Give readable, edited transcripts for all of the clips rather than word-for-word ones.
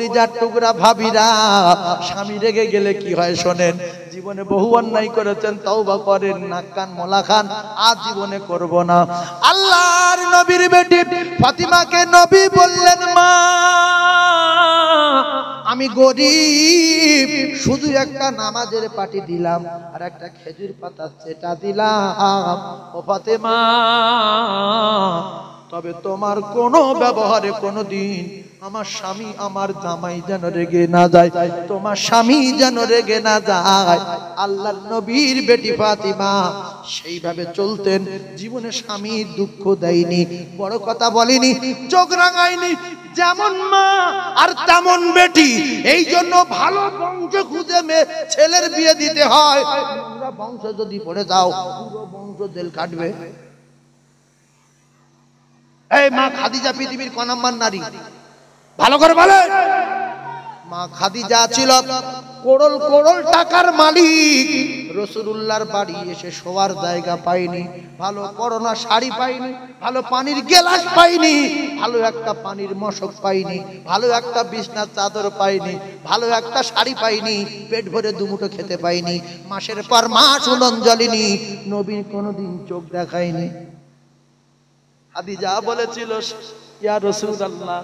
কলিজার টুকরা ভাবিরা, স্বামী রেগে গেলে কি হয় শোনেন। জীবনে বহু অন্যায় করেছেন, তওবা করেন, নাক কান মোলা খান, আজ জীবনে করব না। আল্লাহর নবীর বেটি ফাতিমাকে নবী বললেন, মা আমি গরিব, শুধু একটা নামাজের পাটি দিলাম আর একটা খেজুর পাতা সেটা দিলাম। ও ফাতেমা, তবে তোমার কোনো ব্যবহারে কোনোদিন আমার স্বামী আমার জামাই যেন রেগে না যায়, তোমার স্বামী যেন রেগে না যায়। আল্লাহর নবীর বেটি ফাতিমা সেইভাবে চলতেন, জীবনে স্বামী দুঃখ দেয়নি, বড় কথা বলেনি, চোখ রাঙায়নি। যেমন মা আর তেমন বেটি, এই জন্য ভালো বংশ খুঁজে ছেলের বিয়ে দিতে হয়। নোংরা বংশ যদি পড়ে যাও, পুরো বংশ জেল কাটবে। এই মা খাদিজা পৃথিবীর ক নাম্বার নারী? ভালো করে বলে। মা খাদিজা ছিল করোড় করোড় টাকার মালিক। রাসূলুল্লাহর বাড়ি এসে শোয়ার জায়গা পায়নি, ভালো পরনা শাড়ি পায়নি, ভালো পানির গ্লাস পায়নি, ভালো একটা পানির মশক পায়নি, ভালো একটা বিছনার চাদর পায়নি, ভালো একটা শাড়ি পায়নি, পেট ভরে দুমুঠো খেতে পায়নি, মাসের পর মাস উলন জ্বলেনি, নবী কোনোদিন চোখ দেখায়নি। খাদিজা বলেছিল, ইয়া রাসূলুল্লাহ,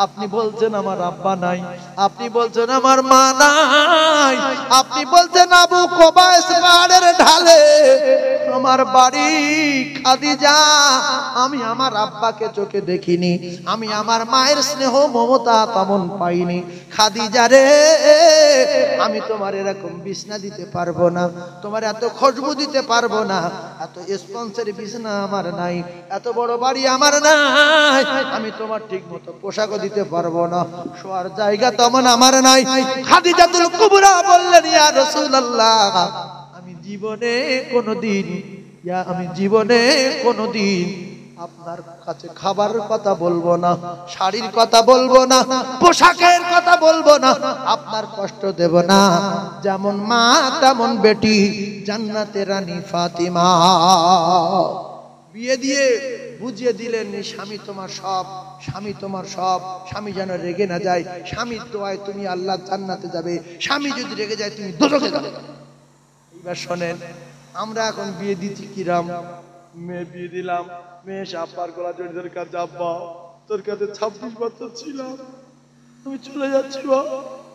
আপনি বলছেন আমার আব্বা নাই, আপনি বলছেন আমার মা নাই, আপনি বলছেন আবু কুবাইস পাহাড়ের ঢালে আমার বাড়ি। খাদিজা, আমি আমার আব্বাকে চোখে দেখিনি, আমি আমার মায়ের স্নেহ মমতা তেমন পাইনি। খাদিজা রে, আমি তোমার এরকম বিছনা দিতে পারবো না, তোমার এত খুশবু দিতে পারবো না, এত স্পন্সের বিছনা আমার নাই, এত বড় বাড়ি আমার নাই, আমি তোমার ঠিক মতো পোশাক দিতে পারবো না, শোয়ার জায়গা তেমন আমার নাই। খাদিজাতুল কুবরা বললেন, ইয়া রাসূলুল্লাহ, আমি জীবনে কোনোদিন আপনার কাছে খাবারের কথা বলবো না, শাড়ির কথা বলবো না, পোশাকের কথা বলবো না, আপনার কষ্ট দেব না। যেমন মা তেমন বেটি, জান্নাতের রানী ফাতিমা। বিয়ে দিয়ে বুঝিয়ে দিলেন, স্বামী তোমার সব, স্বামী তোমার সব, স্বামী যেন রেগে না যায়, স্বামীর দোয়ায় তুমি আল্লাহ জান্নাতে যাবে, স্বামী যদি রেগে যায় তুমি দোজখে যাবে। এবার শোনেন, আমরা এখন বিয়ে দিচ্ছি কিরাম, মেয়ে বিয়ে দিলাম, মেয়ে আব্বার গলা জড়িয়ে ধরে কাছে, আব্বা তোর কাছে 26 বছর ছিলাম, তুমি চলে যাচ্ছি,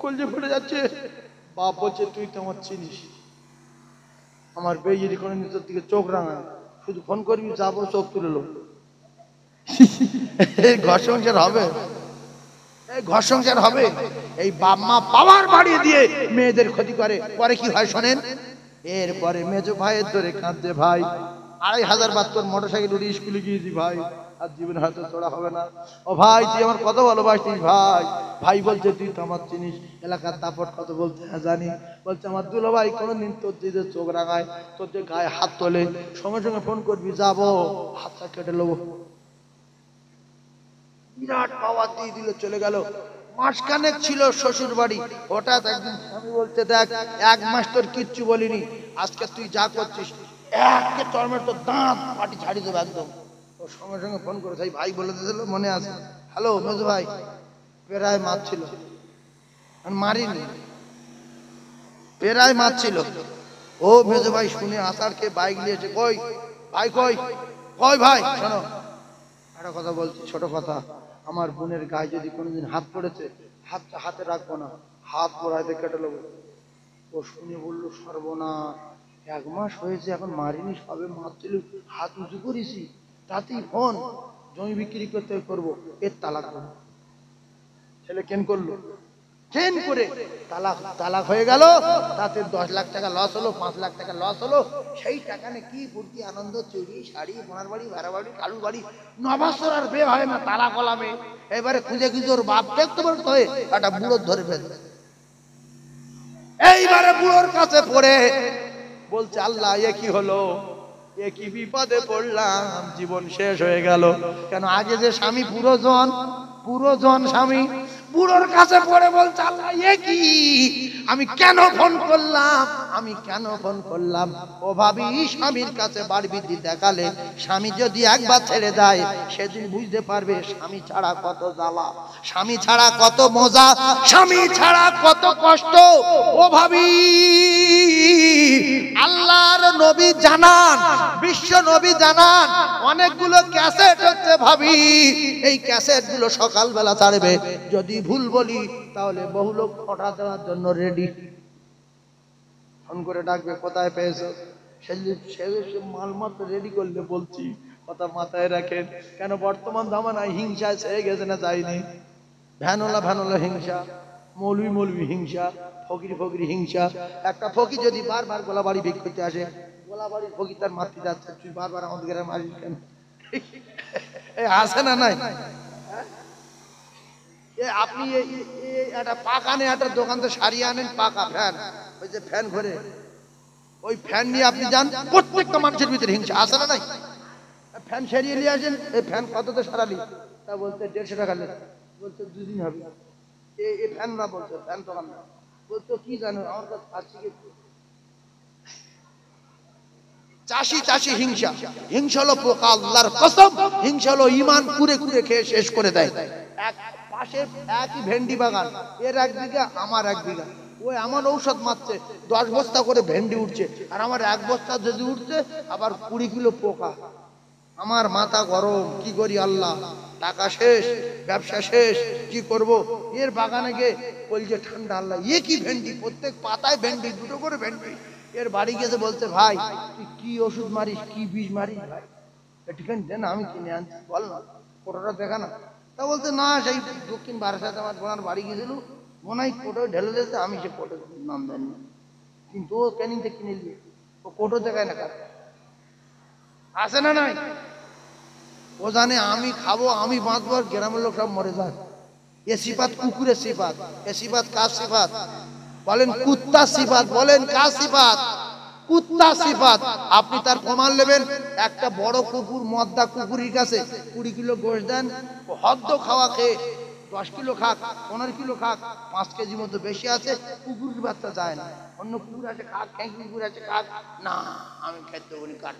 কলজে ফেটে যাচ্ছে। বাপ বলছে, তুই তো আমার চিনিস, আমার বেয়ে যদি কোনো নিজের দিকে চোখ রাঙায়, শুধু ফোন করবি, যাবো, চোখ তুলে লো। ঘর সংসার হবে? ঘর সংসার হবে? এই বাপ মা পাওয়ার বাড়িয়ে দিয়ে মেয়েদের ক্ষতি করে। পরে কি হয় শোনেন, এরপরে মেজো ভাইয়ের ধরে কাঁদছে, ভাই 2500 বার তোর মোটরসাইকেল উঠে স্কুলে গিয়েছি ভাই, আর জীবনে হয়তো চড়া হবে না। ও ভাই, তুই আমার কত ভালোবাসিস ভাই। ভাই বলছে, তুই তো আমার চিনিস, এলাকার দাপট কত বলতে জানি। বলছে, আমার দুলো ভাই কোনোদিন তোর যে চোখ রাঙায়, তোর যে গায়ে হাত তোলে, সঙ্গে সঙ্গে ফোন করবি, যাবো, হাতটা কেটে নেবো। বিরাট পাওয়ার দিয়ে দিল, চলে গেল। মাসখানেক ছিল শ্বশুর বাড়ি, হঠাৎ একদিন স্বামী বলছে, দেখ 1 মাস তোর কিচ্ছু বলিনি, আজকে তুই যা করছিস একে টর্মের তোর দাঁত পাটি ছাড়িয়ে দেবো একদম। ও সঙ্গে সঙ্গে ফোন করে, সেই ভাই বলে দিয়েছিল, মনে আছে, হ্যালো মেজো ভাই, পেরায় মাছ ছিল, মারিনি, পেরায় মাছ ছিল। ও মেজো ভাই শুনে আসার কে বাইক নিয়ে এসে, কই ভাই, কই কই ভাই, শোনো একটা কথা বলছি, ছোট কথা, আমার বোনের গায়ে যদি কোনোদিন হাত পড়েছে, হাতটা হাতে রাখবো না, হাত পড়াইতে কেটে নেবো। ও শুনে বললো, সর্বনাশ, 1 মাস হয়েছে এখন মারিনি, সবে মারছিল, হাত উঁচু করেছি, তাতেই ফোন, জমি বিক্রি করতে করবো, এর তালাক করবো। ছেলে কেন করলো, কেন করে তালাক হয়ে গেল, তাতে 10 লাখ টাকা লস হলো, 5 লাখ টাকা লস হলো। সেই টাকা নিয়ে কি ফুর্তি আনন্দ, চুরি শাড়ি, বোনার বাড়ি, ভাড়া বাড়ি, কালু বাড়ি, 9 বছর আর বিয়ে হয় না, তালাক হলামে। এবারে খুঁজে খুঁজে ওর বাপ দেখতে পারতো, একটা বুড়ো ধরে ফেলবে। এইবারে বুড়োর কাছে পড়ে বলছে, আল্লাহ এ কি হলো, এ কি বিপদে পড়লাম, জীবন শেষ হয়ে গেল। কেন, আগে যে স্বামী পুরোজন স্বামী, বুড়োর কাছে পড়ে বলছে, আল্লাহ এ কি, আমি কেন ফোন করলাম, আমি কেন ফোন করলাম। ও ভাবি, স্বামীর কাছে বাড়বিদ্যি দেখালে স্বামী যদি একবার ছেড়ে দেয় সেদিন বুঝতে পারবে স্বামী ছাড়া কত জ্বালা, স্বামী ছাড়া কত মজা, স্বামী ছাড়া কত কষ্ট। ও ভাবি, আল্লাহর নবী জানান, বিশ্ব নবী জানান, অনেকগুলো ক্যাসেট হচ্ছে ভাবি, এই ক্যাসেট গুলো সকালবেলা ছাড়বে, যদি ভুল বলি তাহলে বহু লোক ফটা দেওয়ার জন্য রেডি। ফোন করে ডাকবে, কোথায় পেয়েছো? সে মালমত রেডি করলে বলছি, কথা মাথায় রাখেন। কেন বর্তমান জামানায় হিংসা ছেড়ে গেছে না যায়নি? ভ্যানওয়ালা হিংসা, মৌলবি হিংসা, ফকির হিংসা। একটা ফকির যদি বারবার গোলাবাড়ি বিক্রি করতে আসে, গোলাবাড়ির ফকির তার মাতৃ যাচ্ছে, তুই বারবার আমাদের গ্রামে মারিস কেন? আসে না নাই? আপনি একটা পাকা নেই, একটা দোকান থেকে সারিয়ে আনেন পাকা ফ্যান, ওই যে ফ্যান ঘরে, ওই ফ্যান নিয়ে আপনি যান, প্রত্যেকটা মানুষের ভিতরে হিংসা আসে না নাই? ফ্যান সারিয়ে নিয়ে আসেন, এই ফ্যান কততে সারালি? তা বলতে 150 টাকা নেই, বলতে 2 দিন হবে। এই ফ্যান না, বলছে ফ্যান দোকান না, বলতো কি জানো আমার কাছে আছে কি? চাষি হিংসা, হিংসা হলো পোকা, আল্লাহর কসম, হিংসা হলো ঈমান কুরে খেয়ে শেষ করে দেয়। এক পাশে একই ভেন্ডি বাগান, এর 1 বিঘা আমার 1 বিঘা, ওই আমার ঔষধ মারছে, 10 বস্তা করে ভেন্ডি উঠছে, আর আমার 1 বস্তা যদি উঠছে আবার 20 কিলো পোকা। আমার মাথা গরম, কি করি আল্লাহ, টাকা শেষ, ব্যবসা শেষ, কি করব? এর বাগানে গিয়ে কলজে ঠান্ডা, আল্লাহ এ কি ভেন্ডি, প্রত্যেক পাতায় ভেন্ডি, 2টো করে ভেন্ডি। এর বাড়ি গেছে, বলছে ভাই তুই কি ওষুধ মারিস, কি বীজ মারিস ভাই, একটুখানি দেন, আমি কিনে আনছি, বল না, ফটোটা দেখা না। তা বলছে না, সেই দক্ষিণ বারাসাতে আমার বোনার বাড়ি গেছিল, বোনাই কোটো ঢেলে দিয়েছে, আমি সে কোটো নাম দেন, কিন্তু ও ক্যানিংতে কিনে নিয়ে ও কোটো দেখায় না, কার আসে না নাই? ও জানে আমি খাবো, আমি বাঁচবো, আর গ্রামের লোক সব মরে যায়। এ সিফাত কুকুরের সিফাত, এ সিফাত কার সিফাত? বলেন কুত্তা সিফাত, বলেন কার সিফাত? কুত্তা সিফাত। আপনি তার প্রমাণ নেবেন, একটা বড় কুকুর মদ্দা কুকুরের কাছে 20 কিলো গোশত দেন, হদ্দ খাওয়া খেয়ে 10 কিলো খাক, 15 কিলো খাক, 5 কেজি মতো বেশি আছে, কুকুরের বাচ্চা যায় না। অন্য কুকুর আছে খাক, ক্যাঙ্কি কুকুর আছে খাক, না আমি খেতে দেবো না, কাট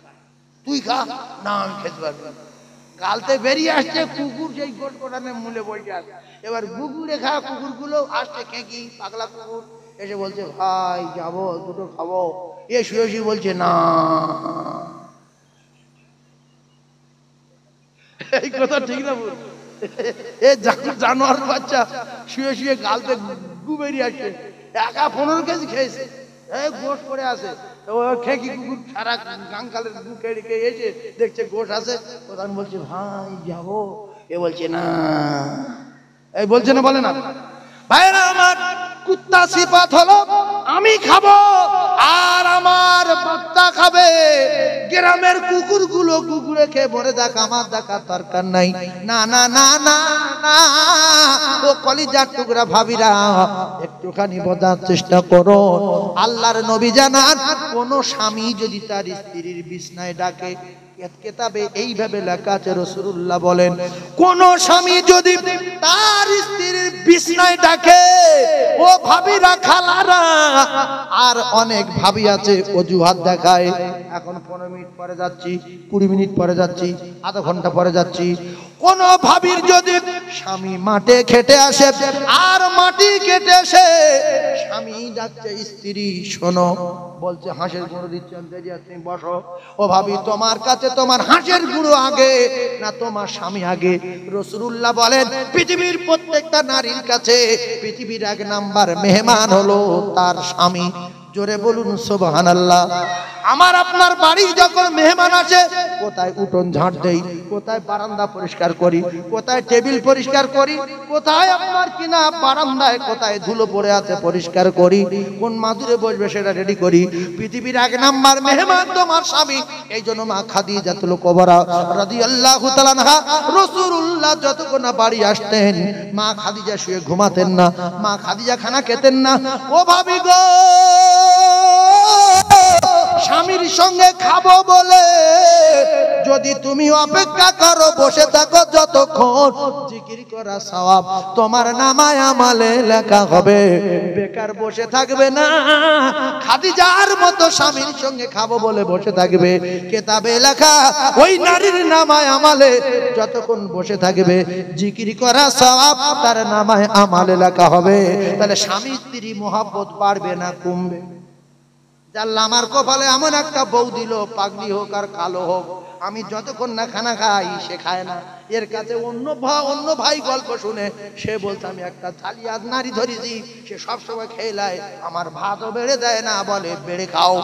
তুই খা, না আমি খেতে পারবো না। গালতে বেরিয়ে আসছে কুকুর, সেই গোট কোটানের মূলে বসে আছে। এবার কুকুরে খা, কুকুরগুলো আসছে, ক্যাঁকি পাগলা কুকুর এসে বলছে ভাই যাবো, 2টো খাবো। এ শুয়ে বলছে না, এই কথা ঠিক না? এ জানোয়ার বাচ্চা শুয়ে গালতে গু বেরিয়ে আসছে, একা 15 কেজি খেয়েছে, গোশ পড়ে আছে। খেকি কুকুর সারা গাঙ্গালের গু খেয়ে এসে দেখছে গোশ আছে, প্রধান বলছে ভাই যাবো, এ বলছে না, এই বলছে না, বলে না ভাইরা আমার, কুত্তা সিফাত হলো আমি খাবো আর আমার বাচ্চা খাবে। গ্রামের কুকুরগুলো কুকুরে খেয়ে মরে যাক, আমার দেখার দরকার নাই। না না না না না, ও কলিজার টুকরা ভাবিরা, একটুখানি বোঝার চেষ্টা করো। আল্লাহর নবী জানান, কোন স্বামী যদি তার স্ত্রীর বিছনায় ডাকে, কেতাবে এইভাবে লেখা আছে, রাসূলুল্লাহ বলেন, কোন স্বামী যদি তার স্ত্রীর বিছনায় ডাকে, ও ভাবিরা খালারা, আর অনেক ভাবি আছে অজুহাত দেখায়, এখন 15 মিনিট পরে যাচ্ছি, 20 মিনিট পরে যাচ্ছি, আধা ঘন্টা পরে যাচ্ছি। কোন ভাবির যদি স্বামী মাঠে খেটে আসে, আর মাটি কেটে এসে স্বামী ডাকছে স্ত্রী শোনো, বলছে হাঁসের গুঁড়ো দিচ্ছি, তুমি বসো। ও ভাবি, তোমার কাছে তোমার হাঁসের গুঁড়ো আগে না তোমার স্বামী আগে? রাসূলুল্লাহ বলেন, পৃথিবীর প্রত্যেকটা নারীর কাছে পৃথিবীর 1 নাম্বার মেহমান হলো তার স্বামী। জোরে বলুন সুবহানাল্লাহ। আমার আপনার বাড়ি যখন মেহমান আসে, কোথায় উঠোন ঝাড় দেই, কোথায় বারান্দা পরিষ্কার করি, কোথায় টেবিল পরিষ্কার করি, কোথায় আপনার কিনা বারান্দায় কোথায় ধুলো পড়ে আছে পরিষ্কার করি, কোন মাদুরে বসবে সেটা রেডি করি। পৃথিবীর 1 নাম্বার মেহমান তোমার স্বামী। এই জন্য মা খাদিজাতুল কুবরা রাদিয়াল্লাহু তাআলা আনহা, রাসূলুল্লাহ যতক্ষণ না বাড়ি আসতেন, মা খাদিজা শুয়ে ঘুমাতেন না, মা খাদিজা খানা খেতেন না। ও ভাবি গো, স্বামী স্বামীর সঙ্গে খাবো বলে যদি তুমি অপেক্ষা করো বসে থাকো যতক্ষণ জিকির করা সওয়াব তোমার নামায় আমলে লেখা হবে, বেকার বসে থাকবে না। খাদিজার মতো স্বামীর সঙ্গে খাবো বলে বসে থাকবে, কিতাবে লেখা ওই নারীর নামায় আমলে যতক্ষণ বসে থাকবে জিকির করা সওয়াব তার নামায় আমলে লেখা হবে। তাহলে স্বামী স্ত্রী মহব্বত বাড়বে না কমবে? জানলা আমার কপালে এমন একটা বউ দিল, পাগলি হোক আর কালো হোক, আমি যতক্ষণ না খানা খাই সে খায় না। এর কাছে অন্য ভাই গল্প শুনে সে বলছে আমি একটা জালিয়াত নারী ধরেছি, সে সবসময় খেয়ে নেয়, আমার ভাতও বেড়ে দেয় না, বলে বেড়ে খাও।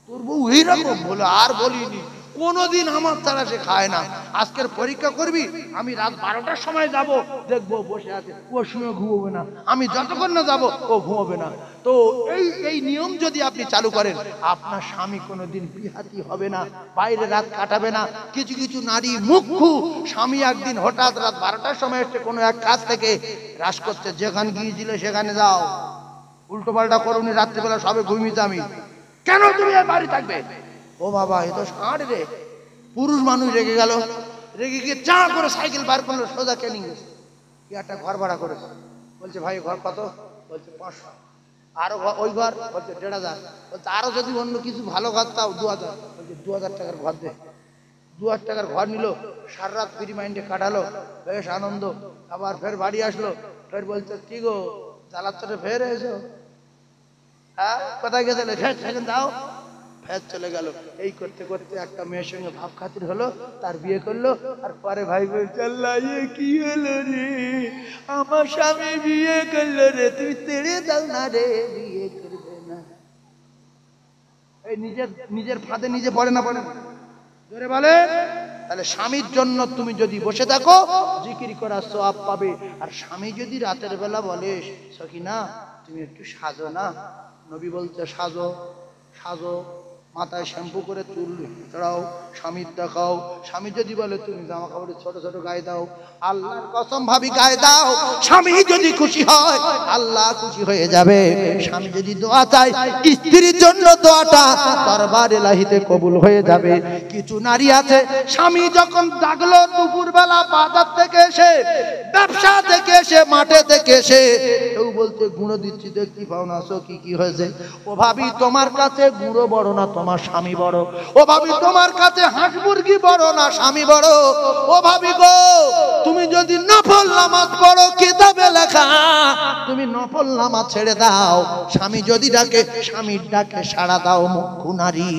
তোর বউ এইরকম বলে আর বলিনি, কোনোদিন আমার ছাড়া সে খায় না। আজকের পরীক্ষা করবি, আমি রাত 12টার সময় যাব, দেখবো বসে আছে, ও সময় ঘুমোবে না, আমি যতক্ষণ না যাব ও ঘুমোবে না। তো এই নিয়ম যদি আপনি চালু করেন, আপনার স্বামী কোনোদিন বিহাতি হবে না, বাইরে রাত কাটাবে না। কিছু কিছু নারী মুখ্যু স্বামী একদিন হঠাৎ রাত 12টার সময় এসে কোনো এক কাজ থেকে হ্রাস করছে, যেখানে গিয়েছিলে সেখানে যাও, উল্টো পাল্টা করুনি, রাত্রিবেলা সবে ঘুমিয়েছে, আমি কেন তুমি আর বাড়ি থাকবে? ও বাবা, এ তো ষাঁড় রে। পুরুষ মানুষ রেগে গেল, রেগে গিয়ে চা করে সাইকেল বার করলো, সোজা ক্যানিং গেছে, একটা ঘর ভাড়া করেছে। বলছে ভাই ঘর কত? বলছে 500। আরো ওই ঘর? বলছে 1500। বলছে আরো যদি অন্য কিছু ভালো ঘর তাও 2000। বলছে 2000 টাকার ঘর দে। 2000 টাকার ঘর নিল, সারা রাত ফ্রি মাইন্ডে কাটালো, বেশ আনন্দ। আবার ফের বাড়ি আসলো, ফের বলছে কি গো জ্বালাচ্ছরে ফের এসো? হ্যাঁ, কোথায় গেছিলে? সেখানে দাও। ফের চলে গেল। এই করতে করতে একটা মেয়ের সঙ্গে ভাব খাতির হলো, তার বিয়ে করলো। আর পরে ভাই বলছে আল্লাহ কি হলো রে, আমার স্বামী বিয়ে করলো রে, তুমি তেড়ে দাও না রে, বিয়ে করবে না। এই নিজের ফাঁদে নিজে পড়ে না, পড়ে না? জোরে বলে। তাহলে স্বামীর জন্য তুমি যদি বসে থাকো জিকির করার সওয়াব পাবে। আর স্বামী যদি রাতের বেলা বলে সখিনা তুমি একটু সাজো না, নবী বলছে সাজো সাজো, মাথায় শ্যাম্পু করে চুল চড়াও, স্বামীর দেখাও। স্বামী যদি বলে তুমি জামা কাপড় ছোট ছোট গায়ে দাও, আল্লাহর কসম ভাবি গায়ে দাও, স্বামী যদি খুশি হয় আল্লাহ খুশি হয়ে যাবে। স্বামী যদি দোয়া চায় স্ত্রীর জন্য দোয়াটা দরবার ইলাহিতে কবুল হয়ে যাবে। কিছু নারী আছে স্বামী যখন জাগলো দুপুরবেলা বাজার থেকে এসে, ব্যবসা থেকে এসে, মাঠে থেকে এসে, কেউ বলতে গুঁড়ো দিচ্ছি দেখতে পাও না, কি হয়েছে? ও ভাবি তোমার কাছে গুঁড়ো বড় না তোমার স্বামী বড়। ও ভাবি তোমার কাছে হাঁস মুরগি বড় না স্বামী বড়। ও ভাবি গো তুমি যদি নফল নামাজ পড়ো কিতাবে লেখা, তুমি নফল নামাজ ছেড়ে দাও, স্বামী যদি ডাকে স্বামীর ডাকে সাড়া দাও মুখ্য নারী।